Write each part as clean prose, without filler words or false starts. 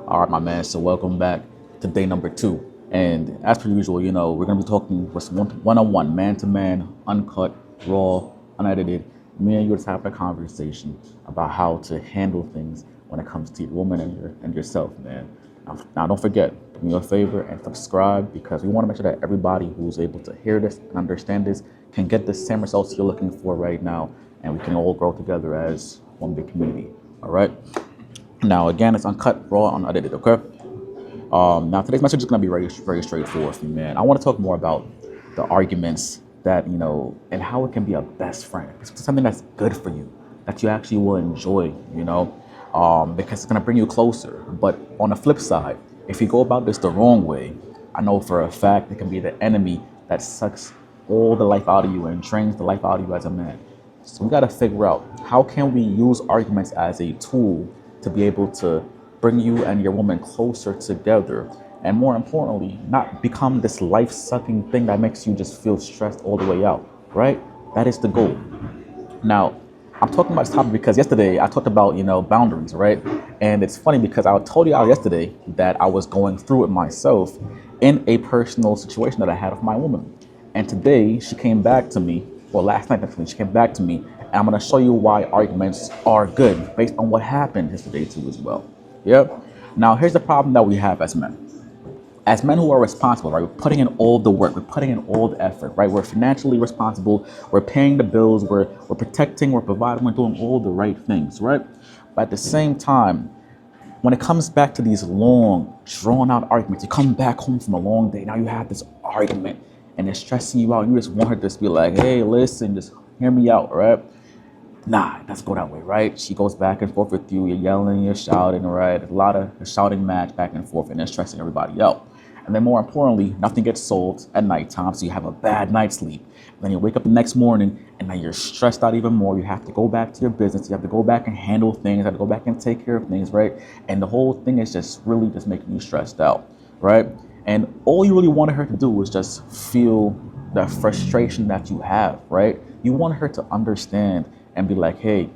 All right, my man. So welcome back to day number two. And as per usual, we're gonna be talking with one-on-one, man-to-man, uncut, raw, unedited. Me and you just having a conversation about how to handle things when it comes to your woman and yourself, man. Now, don't forget, do me a favor and subscribe because we want to make sure that everybody who's able to hear this and understand this can get the same results you're looking for right now, and we can all grow together as one big community. All right. Now, again, it's uncut, raw, unedited. Okay. Now, today's message is going to be very, very straightforward for me, man. I want to talk more about the arguments that and how it can be a best friend. It's something that's good for you, that you actually will enjoy. Because it's going to bring you closer. But on the flip side, if you go about this the wrong way, I know for a fact it can be the enemy that sucks all the life out of you and drains the life out of you as a man. So we got to figure out how can we use arguments as a tool to be able to bring you and your woman closer together, and more importantly, not become this life-sucking thing that makes you just feel stressed all the way out, right? That is the goal. Now, I'm talking about this topic because yesterday I talked about, boundaries, right? And it's funny because I told you all yesterday that I was going through it myself in a personal situation that I had with my woman. And today she came back to me, well, last night actually, she came back to me, and I'm going to show you why arguments are good based on what happened yesterday too as well. Yep. Now, here's the problem that we have as men. As men who are responsible, right? We're putting in all the work, we're putting in all the effort, right? We're financially responsible, we're paying the bills, we're protecting, we're providing, we're doing all the right things, right? But at the same time, when it comes back to these long, drawn out arguments, you come back home from a long day, now you have this argument and it's stressing you out, and you just want her to just be like, hey, listen, just hear me out, right? Nah, it doesn't go that way, right? She goes back and forth with you. You're yelling, you're shouting, right? A lot of a shouting match back and forth, and it's stressing everybody out. And then more importantly, nothing gets solved at nighttime, so you have a bad night's sleep. And then you wake up the next morning, and now you're stressed out even more. You have to go back to your business. You have to go back and handle things. You have to go back and take care of things, right? And the whole thing is just really just making you stressed out, right? And all you really wanted her to do was just feel the frustration that you have, right? You want her to understand and be like, hey,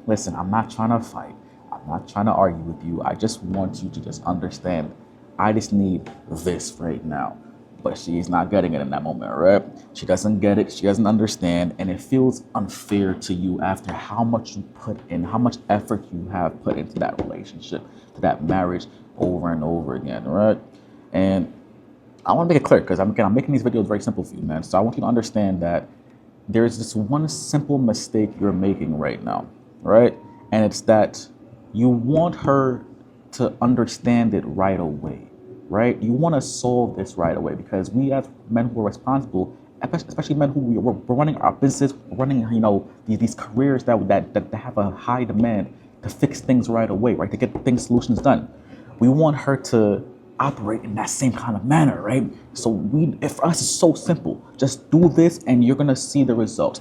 listen, I'm not trying to fight. I'm not trying to argue with you. I just want you to just understand. I just need this right now. But she's not getting it in that moment, right? She doesn't get it. She doesn't understand. And it feels unfair to you after how much you put in, how much effort you have put into that relationship, to that marriage over and over again, right? And I want to make it clear because I'm making these videos very simple for you, man. So I want you to understand that there's this one simple mistake you're making right now, right? And it's that you want her to understand it right away, right? You want to solve this right away because we as men who are responsible, especially men who we're running our business, we're running, these careers that have a high demand to fix things right away, right? To get things solutions done. We want her to operate in that same kind of manner, right? So for us, it's so simple. Just do this and you're gonna see the results.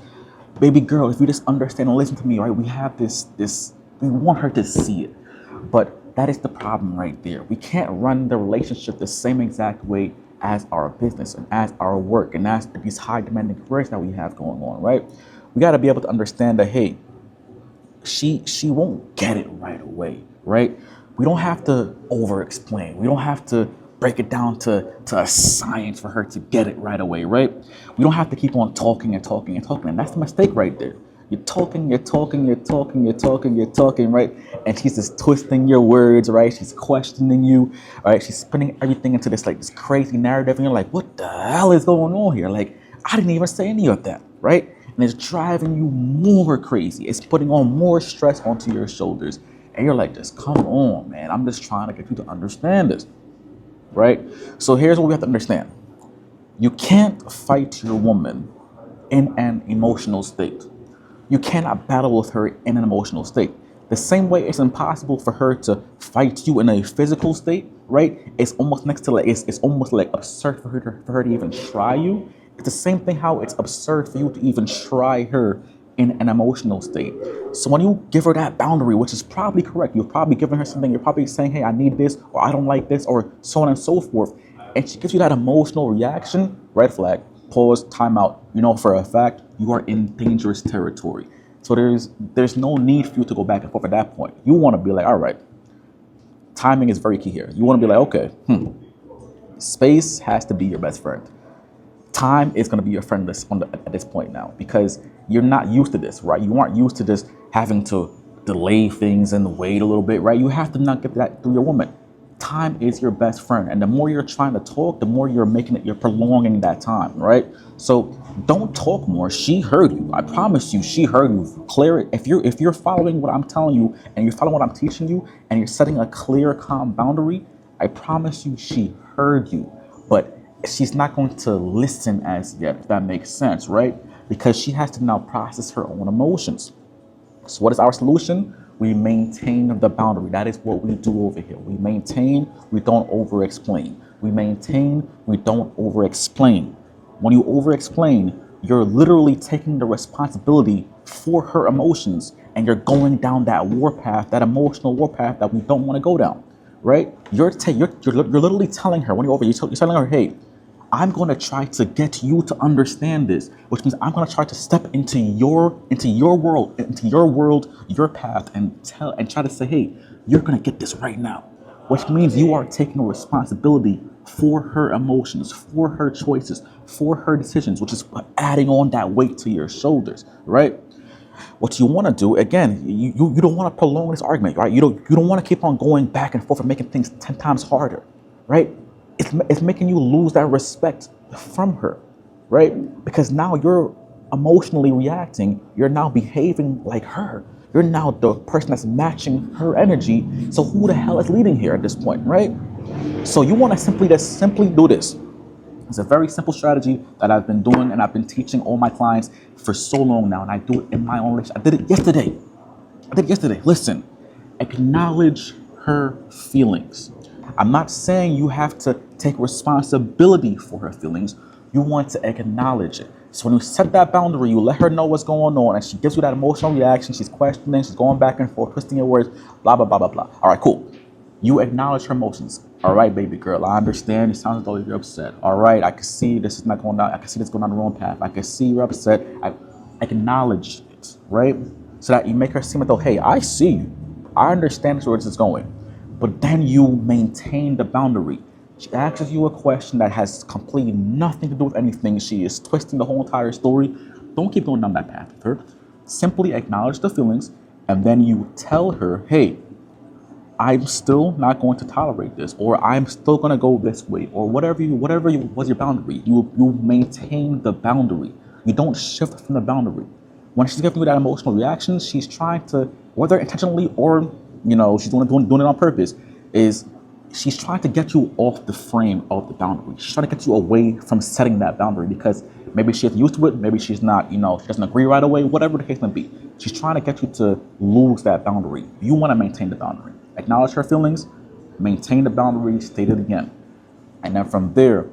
Baby girl, if you just understand and listen to me, right? We have this, we want her to see it. But that is the problem right there. We can't run the relationship the same exact way as our business and as our work and as these high demanding careers that we have going on, right? We gotta be able to understand that, hey, she won't get it right away, right? We don't have to over explain. We don't have to break it down to a science for her to get it right away, right? We don't have to keep on talking and talking and talking. And that's the mistake right there. You're talking, right? And she's just twisting your words, right? She's questioning you, right? She's spinning everything into this crazy narrative. And you're like, what the hell is going on here? Like, I didn't even say any of that, right? And it's driving you more crazy. It's putting on more stress onto your shoulders. And you're like, just come on, man. I'm just trying to get you to understand this, right? So here's what we have to understand. You can't fight your woman in an emotional state. You cannot battle with her in an emotional state. The same way it's impossible for her to fight you in a physical state, right? It's almost next to it's almost like absurd for her to even try you. It's the same thing how it's absurd for you to even try her in an emotional state. So when you give her that boundary, which is probably correct, you're probably giving her something, you're probably saying, hey, I need this, or I don't like this, or so on and so forth. And she gives you that emotional reaction, red flag, pause, time out. You know for a fact, you are in dangerous territory. So there's no need for you to go back and forth at that point. You want to be like, all right, Timing is very key here. You want to be like, okay, space has to be your best friend. Time is going to be your friend at this point now, because you're not used to this, right? You aren't used to just having to delay things and wait a little bit, right? You have to not get that through your woman. Time is your best friend, and the more you're trying to talk, the more you're prolonging that time, right? So don't talk more. She heard you. I promise you, she heard you. Clear. If you're following what I'm telling you and you're following what I'm teaching you, and you're setting a clear, calm boundary, I promise you, she heard you. But she's not going to listen as yet, if that makes sense, right? Because she has to now process her own emotions. So what is our solution? We maintain the boundary. That is what we do over here. We maintain, we don't over-explain. We maintain, we don't over-explain. When you over-explain, you're literally taking the responsibility for her emotions, and you're going down that warpath, that emotional warpath that we don't want to go down, right? You're literally telling her, when you're over, you're telling her, hey, I'm going to try to get you to understand this, which means I'm going to try to step into your world, your path, and try to say, hey, you're going to get this right now, which means you are taking responsibility for her emotions, for her choices, for her decisions, which is adding on that weight to your shoulders, right? What you want to do, again, you don't want to prolong this argument, right? You don't want to keep on going back and forth and making things 10 times harder, right? It's making you lose that respect from her, right? Because now you're emotionally reacting. You're now behaving like her. You're now the person that's matching her energy. So who the hell is leading here at this point, right? So you want to simply do this. It's a very simple strategy that I've been doing and I've been teaching all my clients for so long now, and I do it in my own relationship. I did it yesterday. Listen, acknowledge her feelings. I'm not saying you have to take responsibility for her feelings. You want to acknowledge it. So when you set that boundary, you let her know what's going on, and she gives you that emotional reaction. She's questioning, she's going back and forth, twisting your words, blah, blah, blah, blah, blah. All right, cool. You acknowledge her emotions. All right, baby girl, I understand. It sounds as though you're upset. All right, I can see this is not going down. I can see this going down the wrong path. I can see you're upset. I acknowledge it, right? So that you make her seem as though, hey, I see you. I understand where this is going. But then you maintain the boundary. She asks you a question that has completely nothing to do with anything. She is twisting the whole entire story. Don't keep going down that path with her. Simply acknowledge the feelings, and then you tell her, hey, I'm still not going to tolerate this, or I'm still going to go this way, or whatever was your boundary. You maintain the boundary. You don't shift from the boundary. When she's giving you that emotional reaction, she's trying to, whether intentionally or she's doing it on purpose, is she's trying to get you off the frame of the boundary. She's trying to get you away from setting that boundary, because maybe she's used to it, maybe she's not, she doesn't agree right away, whatever the case may be. She's trying to get you to lose that boundary. You want to maintain the boundary. Acknowledge her feelings, maintain the boundary, state it again. And then from there,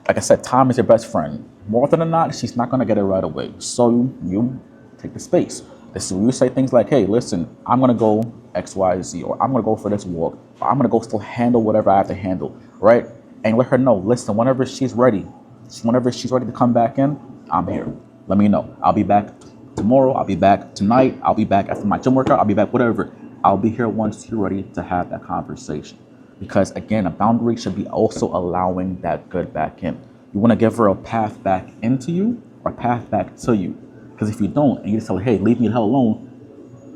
like I said, time is your best friend. More often than not, she's not going to get it right away. So you take the space. This is where you say things like, hey, listen, I'm going to go X, Y, Z, or I'm going to go for this walk, or I'm going to go still handle whatever I have to handle, right? And let her know, listen, whenever she's ready to come back in, I'm here. Let me know. I'll be back tomorrow. I'll be back tonight. I'll be back after my gym workout. I'll be back, whatever. I'll be here once you're ready to have that conversation. Because again, a boundary should be also allowing that good back in. You want to give her a path back into you or a path back to you. Because if you don't, and you just tell her, hey, leave me the hell alone,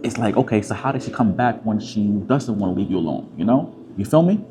it's like, okay, so how does she come back when she doesn't want to leave you alone, You feel me?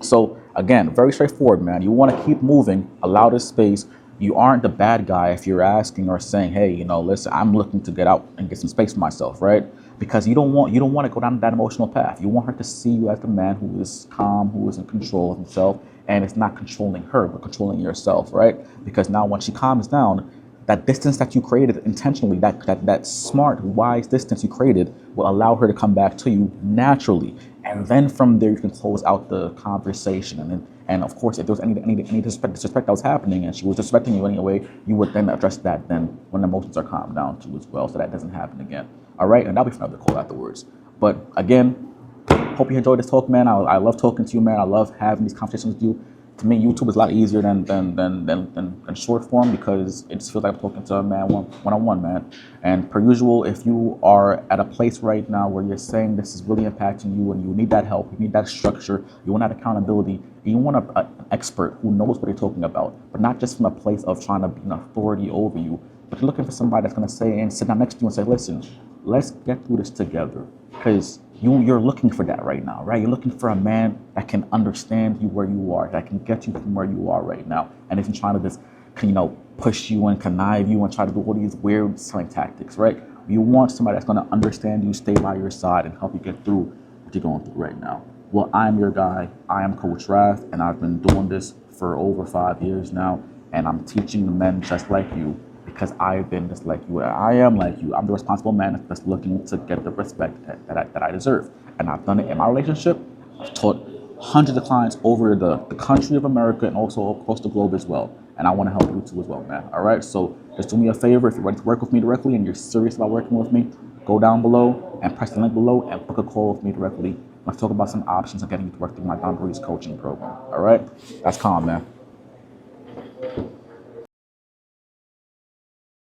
So again, very straightforward, man. You want to keep moving, allow this space. You aren't the bad guy if you're asking or saying, hey, listen, I'm looking to get out and get some space for myself, right? Because you don't want to go down that emotional path. You want her to see you as the man who is calm, who is in control of himself, and it's not controlling her, but controlling yourself, right? Because now when she calms down, that distance that you created intentionally, that smart, wise distance you created will allow her to come back to you naturally. And then from there, you can close out the conversation. And of course, if there was any disrespect that was happening and she was disrespecting you anyway, you would then address that then when the emotions are calmed down too as well, so that doesn't happen again. All right, and that'll be for another call afterwards. But again, hope you enjoyed this talk, man. I love talking to you, man. I love having these conversations with you. To me, YouTube is a lot easier than short form because it just feels like I'm talking to a man one on one, man. And per usual, if you are at a place right now where you're saying this is really impacting you and you need that help, you need that structure, you want that accountability, you want an expert who knows what they're talking about, but not just from a place of trying to be an authority over you, but you're looking for somebody that's going to say and sit down next to you and say, listen, let's get through this together. Because you're looking for that right now, right? You're looking for a man that can understand you where you are, that can get you from where you are right now, and isn't trying to just, push you and connive you and try to do all these weird selling tactics, right? You want somebody that's going to understand you, stay by your side, and help you get through what you're going through right now. Well, I'm your guy. I am Coach Rath, and I've been doing this for over 5 years now, and I'm teaching the men just like you because I've been just like you. I am like you. I'm the responsible man that's looking to get the respect that I deserve. And I've done it in my relationship. I've taught hundreds of clients over the country of America and also across the globe as well. And I want to help you too as well, man. All right? So just do me a favor. If you're ready to work with me directly and you're serious about working with me, go down below and press the link below and book a call with me directly. Let's talk about some options of getting you to work through my boundaries coaching program. All right? That's calm, man.